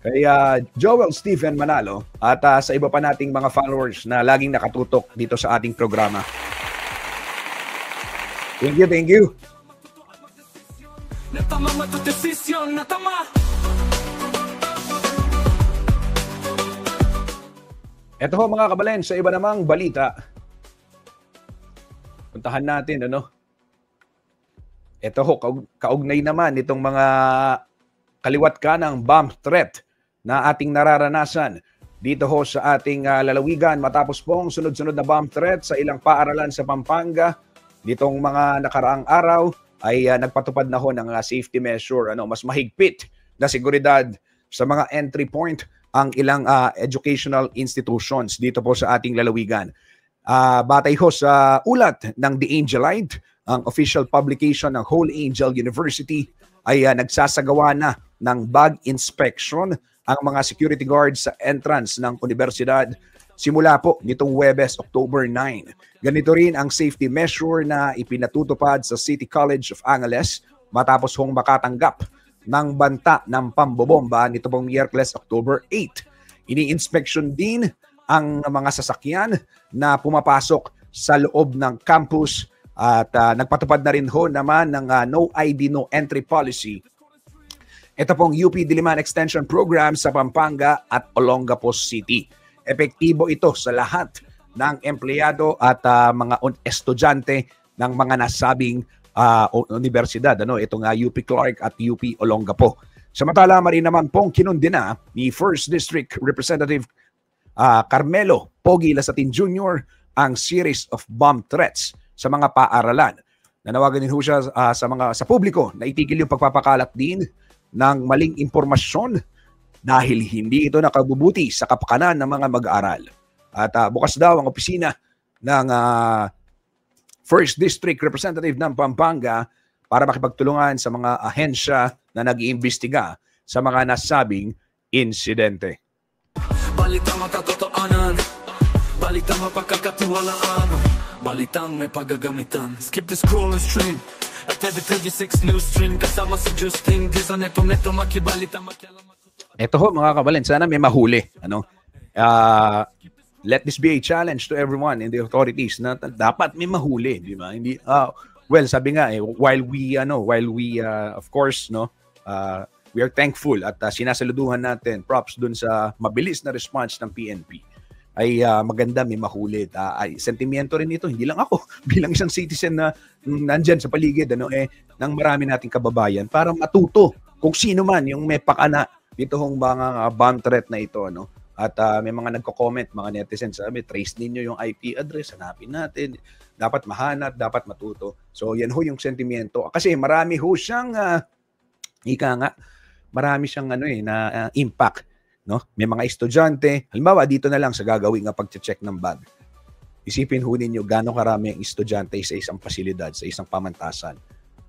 kay Joel Stephen Manalo at sa iba pa nating mga followers na laging nakatutok dito sa ating programa. Thank you. Natama mo ito desisyon, natama. Ito ho mga kabalen, sa iba namang balita. Puntahan natin, Ito ho, kaugnay naman itong mga kaliwat kanang bomb threat na ating nararanasan dito ho sa ating lalawigan matapos pong sunod-sunod na bomb threat sa ilang paaralan sa Pampanga. Ditong mga nakaraang araw ay nagpatupad na ho ng safety measure, mas mahigpit na seguridad sa mga entry point ang ilang educational institutions dito po sa ating lalawigan. Batay ho sa ulat ng The Angelite, ang official publication ng Whole Angel University, ay nagsasagawa na ng bag inspection ang mga security guards sa entrance ng universidad simula po nitong Huwebes, October 9. Ganito rin ang safety measure na ipinatutupad sa City College of Angeles matapos hong makatanggap ng banta ng pambobomba nito pong Miyerkules, October 8. Ini-inspection din ang mga sasakyan na pumapasok sa loob ng campus at nagpatupad na rin ho naman ng no ID, no entry policy. Ito pong UP Diliman Extension Program sa Pampanga at Olongapo City. Epektibo ito sa lahat ng empleyado at mga estudyante ng mga nasabing universidad. Itong UP Clark at UP Olongapo. Samantala, rin naman pong kinundina ni 1st District Representative Carmelo Pogi Lasatin Jr. ang series of bomb threats sa mga paaralan. Nanawagan din ho siya sa publiko na itigil yung pagpapakalat din ng maling impormasyon dahil hindi ito nakabubuti sa kapakanan ng mga mag-aaral. At bukas daw ang opisina ng 1st District Representative ng Pampanga para makipagtulungan sa mga ahensya na nag-iimbestiga sa mga nasabing insidente. Balitang makatotohanan, balitang mapagkakatiwalaan, balitang may paggagamitan. Skip the scroll and stream at every 36 news stream kasama si Justin Dizon. Neto makibalitang makialam. Ito ho mga kabalen, sana may mahuli. let this be a challenge to everyone in the authorities na dapat may mahuli, di ba? Hindi well, sabi nga while we of course we are thankful at sinasaluduhan natin props dun sa mabilis na response ng PNP. Ay maganda may mahuli. Ay sentimiento rin ito, hindi lang ako bilang isang citizen na nandyan sa paligid ng marami nating kababayan para matuto kung sino man yung may pakana dito hong mga bomb threat na ito, no? At may mga nagko-comment, mga netizens, sabi, trace ninyo yung IP address, hanapin natin. Dapat mahanap, dapat matuto. So, yan ho yung sentimiento. Kasi marami ho siyang, marami siyang impact. No? May mga estudyante, halimbawa dito na lang sa gagawin nga pag-check ng bag. Isipin ho ninyo gano'ng karami ang estudyante sa isang pasilidad, sa isang pamantasan.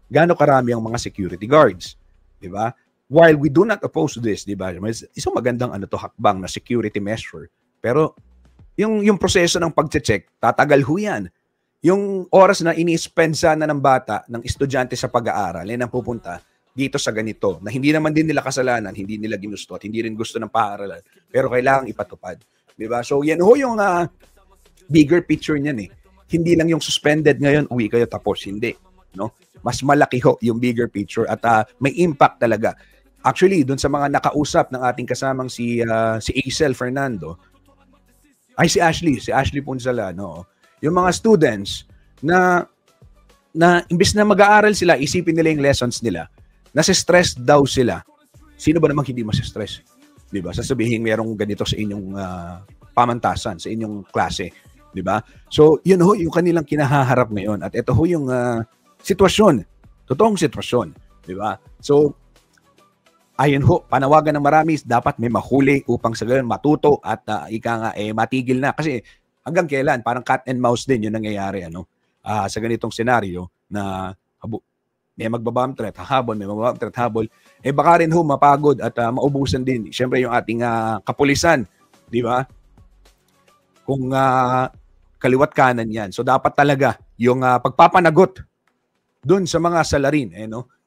Gano'ng karami ang mga security guards. Di ba? While we do not oppose this, di ba? Isang magandang hakbang na security measure. Pero yung proseso ng pag-check, tatagal ho yan. Yung oras na ini-spend sana ng bata, ng estudyante sa pag-aaral, ang pupunta dito sa ganito, na hindi naman din nila kasalanan, hindi nila ginusto at hindi rin gusto ng paaralan, pero kailangang ipatupad. Di ba? So yan ho yung bigger picture niyan eh. Hindi lang yung suspended ngayon, uwi kayo tapos, hindi. No? Mas malaki ho yung bigger picture at may impact talaga. Actually, doon sa mga nakausap ng ating kasamang si Acel Fernando, ay si Ashley Punzala, no? Yung mga students na imbis na mag-aaral sila, isipin nila yung lessons nila, nasa-stress daw sila. Sino ba namang hindi masa-stress? Di ba? Sasabihin merong ganito sa inyong pamantasan, sa inyong klase. Di ba? So, yun ho yung kanilang kinahaharap ngayon. At ito ho yung sitwasyon. Totoong sitwasyon. Di ba? So, ayun ho, panawagan ng marami, dapat may mahuli upang sa ganun matuto at matigil na. Kasi hanggang kailan, parang cat and mouse din yung nangyayari sa ganitong senaryo na may magbabomb threat, habol, may magbabomb threat, habol. Baka rin ho mapagod at maubusan din. Siyempre yung ating kapulisan, di ba? Kung kaliwat kanan yan. So dapat talaga yung pagpapanagot dun sa mga salarin,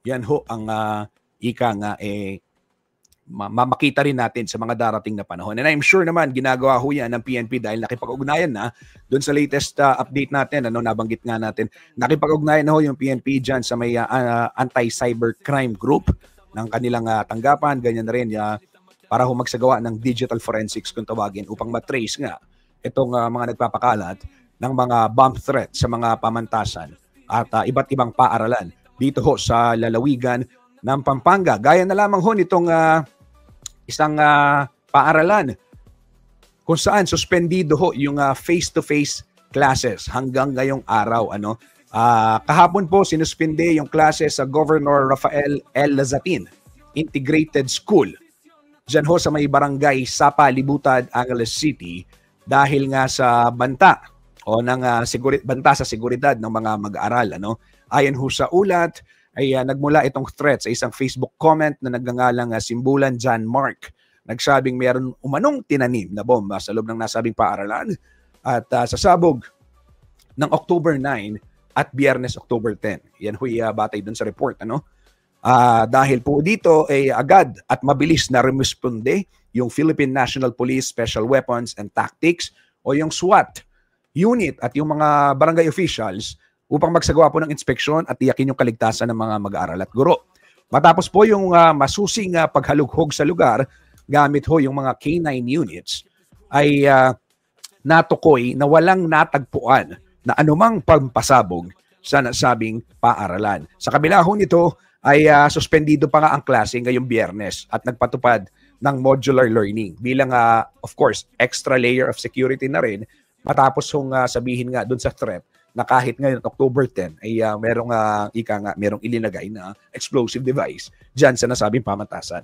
yan ho ang makita rin natin sa mga darating na panahon. And I'm sure naman ginagawa ho yan ng PNP dahil nakipag-ugnayan na doon sa latest update natin, nabanggit nga natin, nakipag-ugnayan na ho yung PNP dyan sa may anti-cybercrime group ng kanilang tanggapan, ganyan na rin para ho magsagawa ng digital forensics kung tawagin upang matrace nga itong mga nagpapakalat ng mga bomb threat sa mga pamantasan at iba't ibang paaralan dito ho sa lalawigan ng Pampanga. Gaya na lamang ho nitong isang paaralan kung saan suspendido ho yung face-to-face classes hanggang ngayong araw. Kahapon po sinuspende yung classes sa Governor Rafael L. Lazatin Integrated School. Diyan ho sa may barangay Sapa, Libutad, Angeles City dahil nga sa banta banta sa seguridad ng mga mag-aaral. Ayon ho sa ulat, ay nagmula itong threat sa isang Facebook comment na nagngangalang Simbulan John Mark. Nagsabing mayroon umanong tinanim na bomba sa loob ng nasabing paaralan at sasabog ng October 9 at Biyernes October 10. Yan huy batay dun sa report. Dahil po dito ay agad at mabilis na rumisponde yung Philippine National Police Special Weapons and Tactics o yung SWAT unit at yung mga barangay officials upang magsagawa po ng inspeksyon at tiyakin yung kaligtasan ng mga mag-aaral at guro. Matapos po yung masusing paghalughog sa lugar, gamit ho yung mga K9 units, ay natukoy na walang natagpuan na anumang pampasabog sa nasabing paaralan. Sa kabila ho nito ay suspendido pa nga ang klase ngayong Biyernes at nagpatupad ng modular learning bilang, of course, extra layer of security na rin matapos hong sabihin nga dun sa threat na kahit ngayon October 10 ay merong ilinagay na explosive device diyan sa nasabing pamantasan.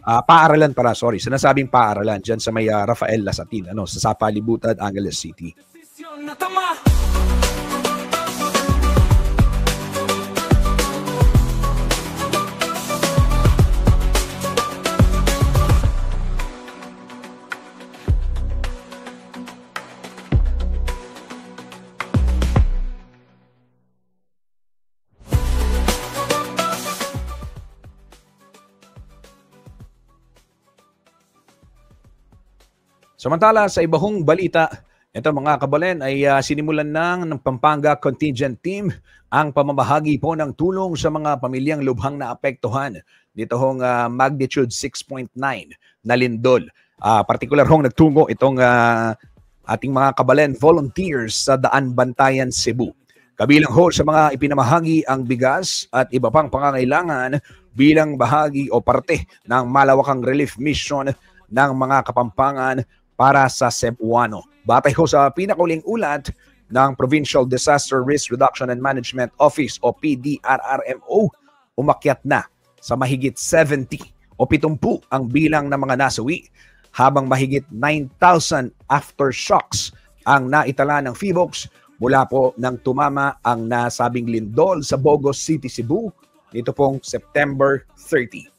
Paaralan sa nasabing paaralan diyan sa may Rafael Lazatin, sa Sapa, Libutad, Angeles City. Samantala sa ibahong balita, ito mga kabalen ay sinimulan ng Pampanga Contingent Team ang pamamahagi po ng tulong sa mga pamilyang lubhang naapektuhan dito hong magnitude 6.9 na lindol. Partikular hong nagtungo itong ating mga kabalen volunteers sa Daan Bantayan, Cebu. Kabilang ho sa mga ipinamahagi ang bigas at iba pang pangangailangan bilang bahagi o parte ng malawakang relief mission ng mga Kapampangan para sa Cebuano. Batay ho sa pinakauling ulat ng Provincial Disaster Risk Reduction and Management Office o PDRRMO, umakyat na sa mahigit 70 o 70 ang bilang ng mga nasawi, habang mahigit 9,000 aftershocks ang naitala ng PHIVOLCS mula po nang tumama ang nasabing lindol sa Bogos City, Cebu nito pong September 30.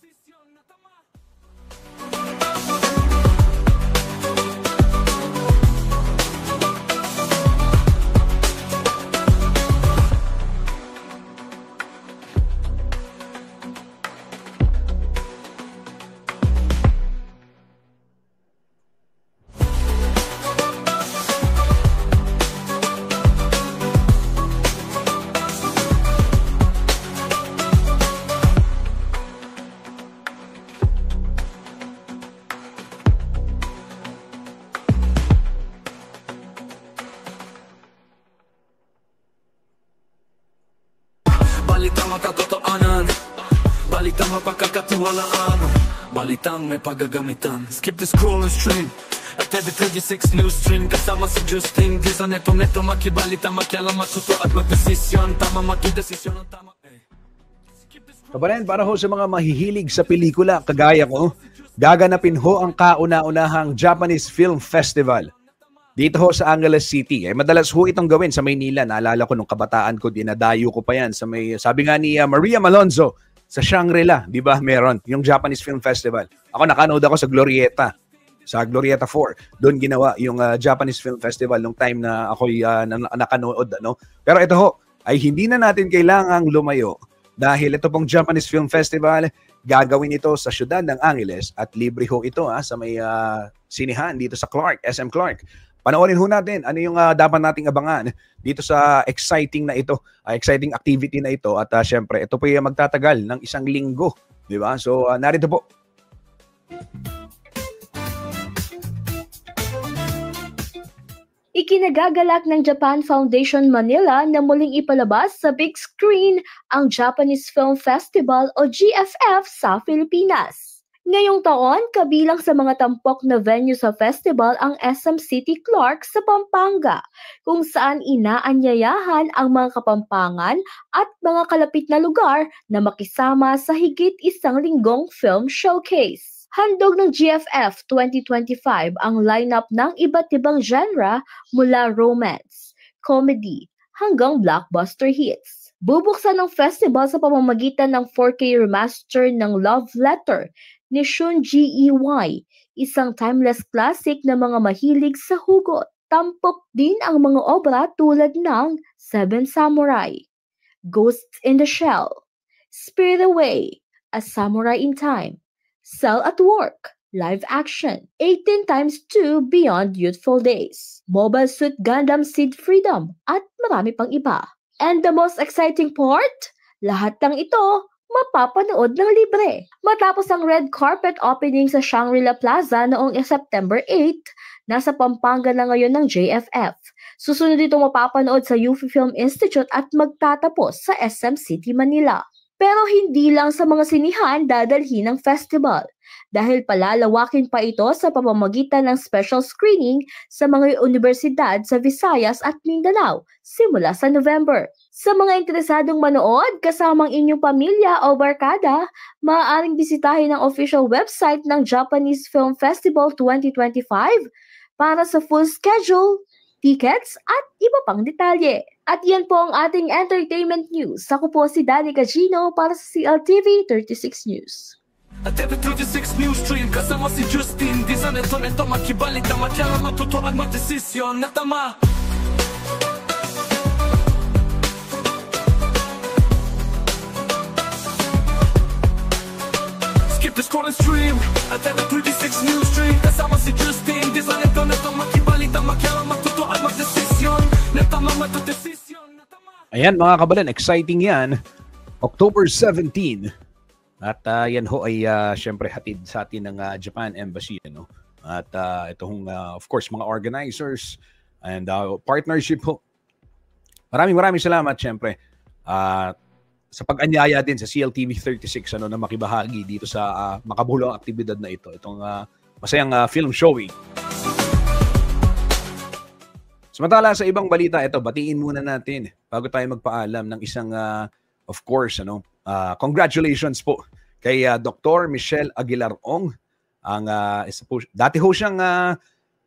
Balitang makatotohanan, balitang mapagkakatiwalaan, balitang may paggagamitan. Skip the scroll and stream at every 36 news stream. Kasama si Justin Dizon, neto makibalita, makialam, matuto at magdesisyon. Tama makidesisyon ang tama. Kabayan, para ho sa mga mahihilig sa pelikula kagaya ko, gaganapin ho ang kauna-unahang Japanese Film Festival dito ho sa Angeles City. Madalas ho itong gawin sa Maynila. Naalala ko nung kabataan ko, dinadayo ko pa yan sa may, sabi nga ni Maria Malonzo, sa Shangri-La, di ba meron yung Japanese Film Festival. Ako nakanood ako sa Glorieta 4. Doon ginawa yung Japanese Film Festival nung time na ako'y nakanood. Pero ito ho, ay hindi na natin kailangang lumayo dahil ito pong Japanese Film Festival, gagawin ito sa siyudad ng Angeles at libre ho ito sa may sinihan dito sa Clark, SM Clark. Panoorin ho natin ano yung dapat nating abangan dito sa exciting na ito, exciting activity na ito. At syempre, ito po yung magtatagal ng 1 linggo. Di ba? So, narito po. Ikinagagalak ng Japan Foundation Manila na muling ipalabas sa big screen ang Japanese Film Festival o GFF sa Pilipinas. Ngayong taon, kabilang sa mga tampok na venue sa festival ang SM City Clark sa Pampanga, kung saan inaanyayahan ang mga Kapampangan at mga kalapit na lugar na makisama sa higit 1 linggong film showcase. Handog ng GFF 2025 ang lineup ng iba't ibang genre mula romance, comedy, hanggang blockbuster hits. Bubuksan ng festival sa pamamagitan ng 4K remaster ng Love Letter ni Shun Gey, isang timeless classic na mga mahilig sa hugot. Tampok din ang mga obra tulad ng Seven Samurai, Ghosts in the Shell, Spirit Away, A Samurai in Time, Cell at Work, live action, 18x2 Beyond Youthful Days, Mobile Suit Gundam Seed Freedom, at marami pang iba. And the most exciting part, lahat ng ito mapapanood ng libre. Matapos ang red carpet opening sa Shangri-La Plaza noong September 8, nasa Pampanga na ngayon ng JFF. Susunod itong mapapanood sa UFI Film Institute at magtatapos sa SM City, Manila. Pero hindi lang sa mga sinihan dadalhin ng festival dahil palalawakin pa ito sa pamamagitan ng special screening sa mga universidad sa Visayas at Mindanao simula sa November. Sa mga interesadong manood kasamang inyong pamilya o barkada, maaaring bisitahin ang official website ng Japanese Film Festival 2025 para sa full schedule, tickets at iba pang detalye. At yan po ang ating entertainment news. Ako po si Danica Gino para sa CLTV 36 News. At every 36 news stream, kasama si Justin Dizon, neto makibalita, makialam, matuto at magdesisyon na tama. Skip the scroll and stream at every 36 news stream. Kasama si Justin Dizon, ito na itong makibalitang makyara, matutuan magdesisyon na tama matudesisyon na tama. Ayan mga kabalan, exciting yan. October 17. At yan ho ay syempre hatid sa atin ng Japan Embassy. Ano? At itong of course mga organizers and partnership ho. Maraming salamat syempre sa pag-anyaya din sa CLTV 36 na makibahagi dito sa makabulong aktibidad na ito. Itong masayang film showing. Samantala sa ibang balita, ito batiin muna natin bago tayo magpaalam ng isang of course congratulations po kay Dr. Michelle Aguilar-Ong, ang dati ho siyang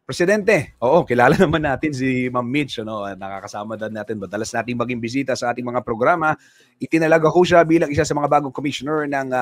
presidente. Oo, kilala naman natin si Ma'am Mitch, nakakasama din natin. Madalas nating maging bisita sa ating mga programa. Itinalaga ho siya bilang isa sa mga bagong commissioner ng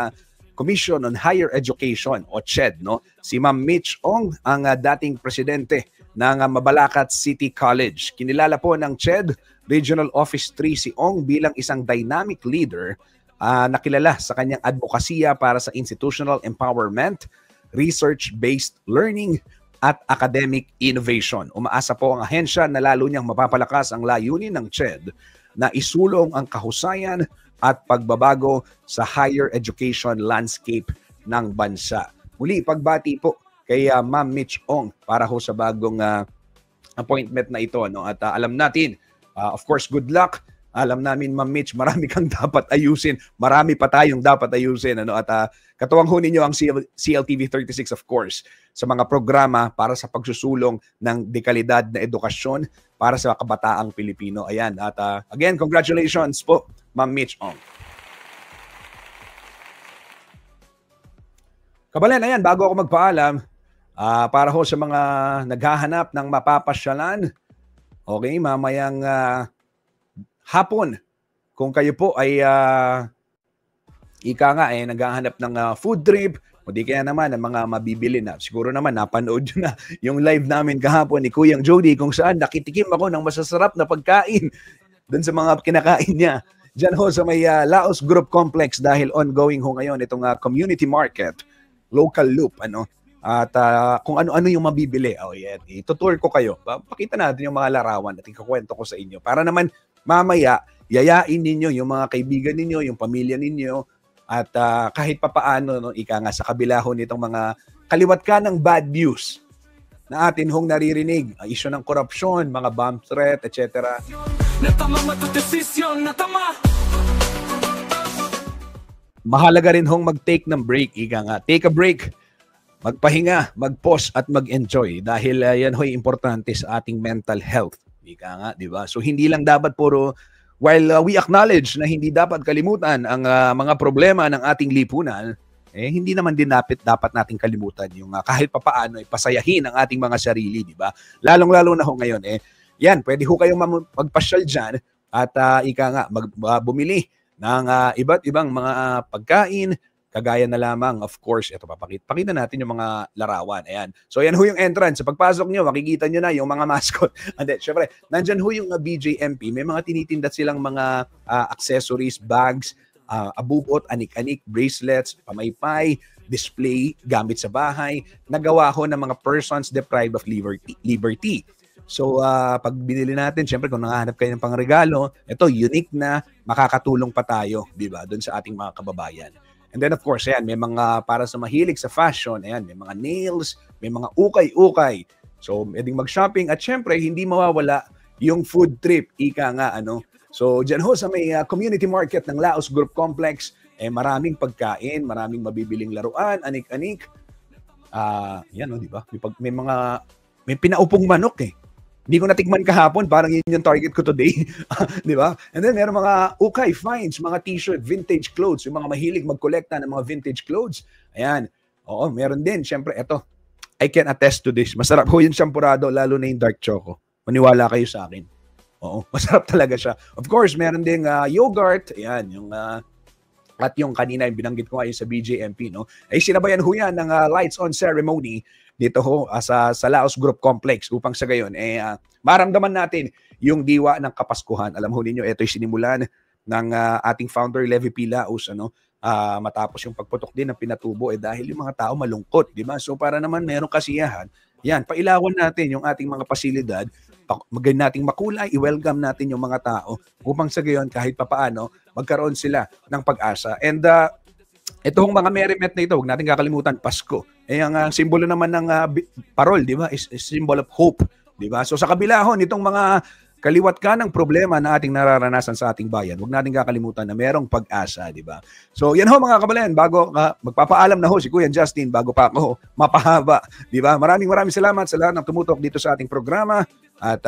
Commission on Higher Education o CHED. Si Ma'am Mitch Ong ang dating presidente ng Mabalacat City College. Kinilala po ng CHED Regional Office 3 si Ong bilang isang dynamic leader na kilala sa kanyang advokasya para sa institutional empowerment, research-based learning, at academic innovation. Umaasa po ang ahensya na lalo niyang mapapalakas ang layunin ng CHED na isulong ang kahusayan at pagbabago sa higher education landscape ng bansa. Muli, pagbati po kay Ma'am Mitch Ong para ho sa bagong appointment na ito. At alam natin, of course, good luck. Alam namin, Ma'am Mitch, marami kang dapat ayusin. Marami pa tayong dapat ayusin. At katuwang ho ninyo ang CLTV 36, of course, sa mga programa para sa pagsusulong ng dekalidad na edukasyon para sa kabataang Pilipino. Ayan. At again, congratulations po, Ma'am Mitch Ong. Kabalen, ayan, bago ako magpaalam, para ho sa mga naghahanap ng mapapasyalan, okay, mamayang hapon, kung kayo po ay naghahanap ng food trip, o di kaya naman ng mga mabibili na. Siguro naman napanood nyo na yung live namin kahapon ni Kuyang Jody kung saan nakitikim ako ng masasarap na pagkain dun sa mga kinakain niya. Diyan ho sa may Laos Group Complex dahil ongoing ho ngayon itong community market, local loop, at kung ano-ano yung mabibili. Itutour ko kayo. Pakita natin yung mga larawan at ikukwento ko sa inyo para naman mamaya, yayain ninyo yung mga kaibigan ninyo, yung pamilya ninyo, at kahit papaano, ika nga sa kabila ho nitong mga kaliwat ka ng bad news na atin hong naririnig, issue ng korupsyon, mga bomb threat, etc. Mahalaga rin hong mag-take ng break, ika nga. Take a break, magpahinga, mag-pause at mag-enjoy dahil yan ho'y importante sa ating mental health. Ika nga, di ba? So hindi lang dapat puro, while we acknowledge na hindi dapat kalimutan ang mga problema ng ating lipunan, hindi naman din dapat nating kalimutan yung kahit papaano pasayahin ang ating mga sarili, di ba? Lalong-lalo na ho ngayon, yan, pwede ho kayong magpasyal dyan at ika nga, bumili ng iba't ibang mga pagkain, kagaya na lamang, of course, ito pakita natin yung mga larawan. Ayan. So yan ho yung entrance. Sa pagpasok nyo, makikita nyo na yung mga mascot. And then, syempre, nandyan ho yung BJMP. May mga tinitinda silang mga accessories, bags, abubot, anik-anik, bracelets, pamaypay, display, gamit sa bahay. Nagawa ho ng mga persons deprived of liberty. So, pag binili natin, syempre, kung nangahanap kayo ng pangregalo, ito, unique na makakatulong pa tayo, di ba, doon sa ating mga kababayan. And then of course, ayan, may mga para sa mahilig sa fashion, ayan, may mga nails, may mga ukay-ukay. So, pwedeng mag-shopping at syempre, hindi mawawala yung food trip, ika nga, So, dyan ho sa may community market ng Laos Group Complex, maraming pagkain, maraming mabibiling laruan, anik-anik. Yan, di ba? May pinaupong manok Hindi ko natikman kahapon, parang yun yung target ko today. Di ba? And then meron mga ukay, finds, mga t-shirt, vintage clothes, yung mga mahilig magkolekta ng mga vintage clothes. Ayan. Oo, meron din. Siyempre, eto. I can attest to this. Masarap ho yung champurado, lalo na yung dark choco. Maniwala kayo sa akin. Oo, masarap talaga siya. Of course, meron din yogurt. Ayan, yung at yung kanina yung binanggit ko ngayon sa BJMP, ay sinabayan ho yan ng lights on ceremony dito ho sa Laos Group Complex upang sa gayon maramdaman natin yung diwa ng Kapaskuhan. Alam ho ninyo, ito'y sinimulan ng ating founder Levi P. Laos, matapos yung pagputok din ng pinatubo dahil yung mga tao malungkot, di ba? So para naman merong kasiyahan, yan, pailawan natin yung ating mga pasilidad, magawin nating makulay, i-welcome natin yung mga tao upang sa gayon kahit papaano magkaroon sila ng pag-asa. And itong mga Merry Met na ito, huwag natin kakalimutan, Pasko. Ang simbolo naman ng parol, di ba? Is symbol of hope, di ba? So sa kabilahon, itong mga kaliwat ka ng problema na ating nararanasan sa ating bayan, huwag natin kakalimutan na merong pag-asa, di ba? So yan ho mga kabalen, bago magpapaalam na ho si Kuya Justin, bago pa ako mapahaba, di ba? Maraming salamat sa lahat ng tumutok dito sa ating programa at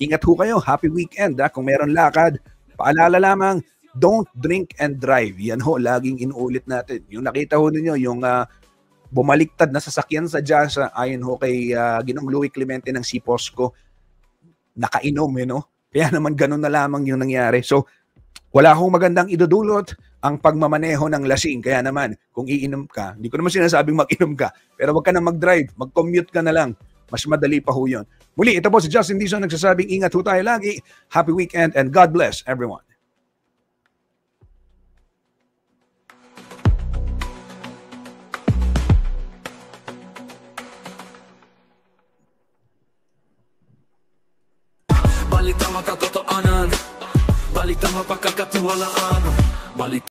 ingat ho kayo, happy weekend. Kung meron lakad, paalala lamang, don't drink and drive. Yan ho, laging inuulit natin. Yung nakita ho ninyo, yung bumaliktad na sasakyan sa Jasa, ayon ho kay Ginong Louie Clemente ng Siposco, nakainom, Kaya naman ganun na lamang yung nangyari. So, wala hong magandang idudulot ang pagmamaneho ng lasing. Kaya naman, kung iinom ka, hindi ko naman sinasabing mag-inom ka, pero wag ka na mag-drive, mag-commute ka na lang. Mas madali pa ho yun. Muli, ito po si Justin Dizon nagsasabing ingat ho tayo lagi. Happy weekend and God bless everyone. Balitang matatotoanan, balitang mapagkakatiwalaan, balitang